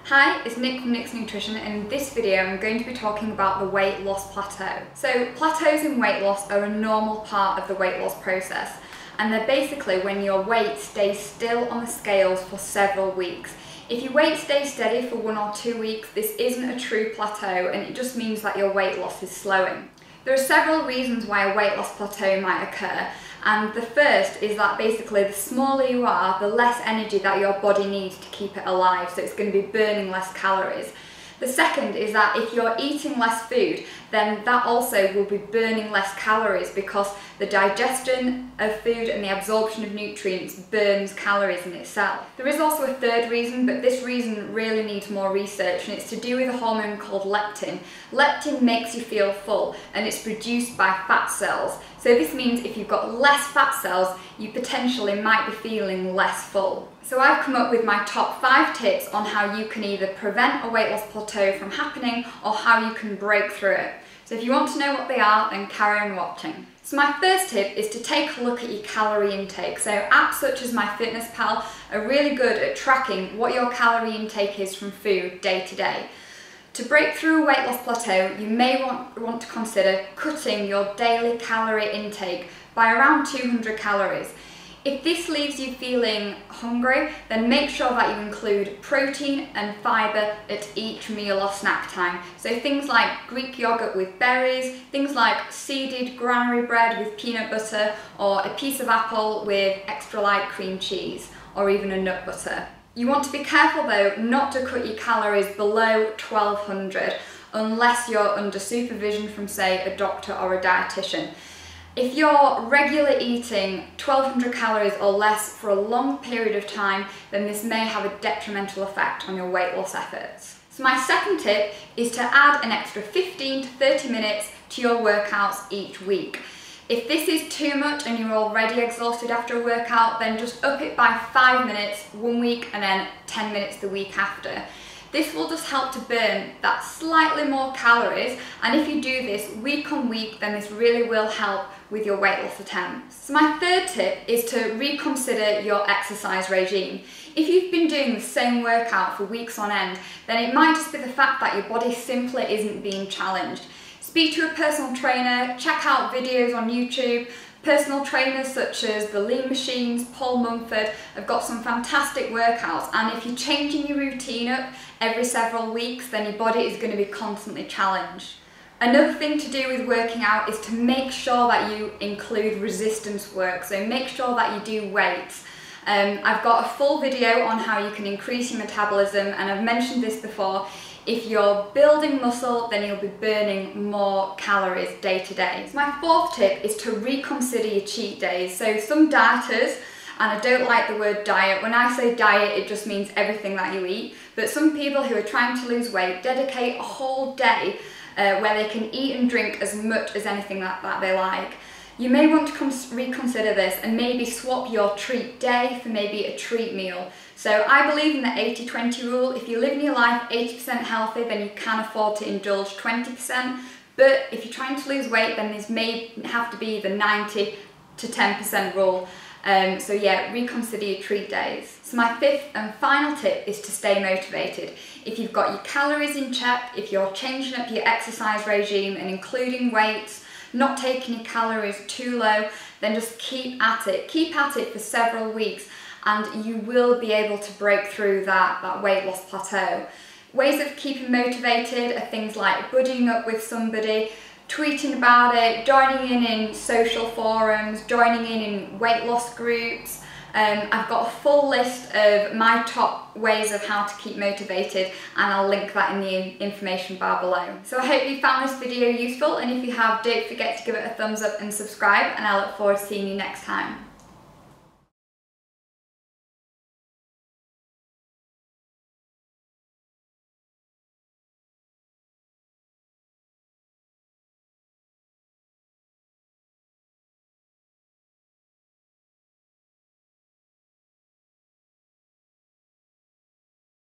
Hi, it's Nick from Nick's Nutrition, and in this video I'm going to be talking about the weight loss plateau. So plateaus in weight loss are a normal part of the weight loss process, and they're basically when your weight stays still on the scales for several weeks. If your weight stays steady for 1 or 2 weeks, this isn't a true plateau, and it just means that your weight loss is slowing. There are several reasons why a weight loss plateau might occur, and the first is that basically the smaller you are, the less energy that your body needs to keep it alive, so it's going to be burning less calories. The second is that if you're eating less food, then that also will be burning less calories because the digestion of food and the absorption of nutrients burns calories in itself. There is also a third reason, but this reason really needs more research, and it's to do with a hormone called leptin. Leptin makes you feel full, and it's produced by fat cells. So this means if you've got less fat cells, you potentially might be feeling less full. So I've come up with my top 5 tips on how you can either prevent a weight loss plateau from happening or how you can break through it. So if you want to know what they are, then carry on watching. So my first tip is to take a look at your calorie intake. So apps such as MyFitnessPal are really good at tracking what your calorie intake is from food day to day. To break through a weight loss plateau, you may want to consider cutting your daily calorie intake by around 200 calories. If this leaves you feeling hungry, then make sure that you include protein and fibre at each meal or snack time. So things like Greek yogurt with berries, things like seeded granary bread with peanut butter, or a piece of apple with extra light cream cheese, or even a nut butter. You want to be careful though not to cut your calories below 1200 unless you're under supervision from, say, a doctor or a dietitian. If you're regularly eating 1200 calories or less for a long period of time, then this may have a detrimental effect on your weight loss efforts. So my second tip is to add an extra 15 to 30 minutes to your workouts each week. If this is too much and you're already exhausted after a workout, then just up it by 5 minutes 1 week and then 10 minutes the week after. This will just help to burn that slightly more calories, and if you do this week on week, then this really will help with your weight loss attempts. So my third tip is to reconsider your exercise regime. If you've been doing the same workout for weeks on end, then it might just be the fact that your body simply isn't being challenged. Speak to a personal trainer, check out videos on YouTube. Personal trainers such as the Lean Machines, Paul Mumford have got some fantastic workouts, and if you're changing your routine up every several weeks, then your body is going to be constantly challenged. Another thing to do with working out is to make sure that you include resistance work, so make sure that you do weights. I've got a full video on how you can increase your metabolism, and I've mentioned this before. If you're building muscle, then you'll be burning more calories day to day. So my fourth tip is to reconsider your cheat days. So some dieters, and I don't like the word diet, when I say diet it just means everything that you eat, but some people who are trying to lose weight dedicate a whole day where they can eat and drink as much as anything that they like. You may want to reconsider this and maybe swap your treat day for maybe a treat meal. So I believe in the 80-20 rule. If you're living your life 80% healthy, then you can afford to indulge 20%. But if you're trying to lose weight, then this may have to be the 90 to 10% rule. So yeah, reconsider your treat days. So my fifth and final tip is to stay motivated. If you've got your calories in check, if you're changing up your exercise regime and including weights, not taking your calories too low, then just keep at it. Keep at it for several weeks, and you will be able to break through that weight loss plateau. Ways of keeping motivated are things like buddying up with somebody, tweeting about it, joining in social forums, joining in weight loss groups. I've got a full list of my top ways of how to keep motivated, and I'll link that in the information bar below. So I hope you found this video useful, and if you have, don't forget to give it a thumbs up and subscribe, and I look forward to seeing you next time.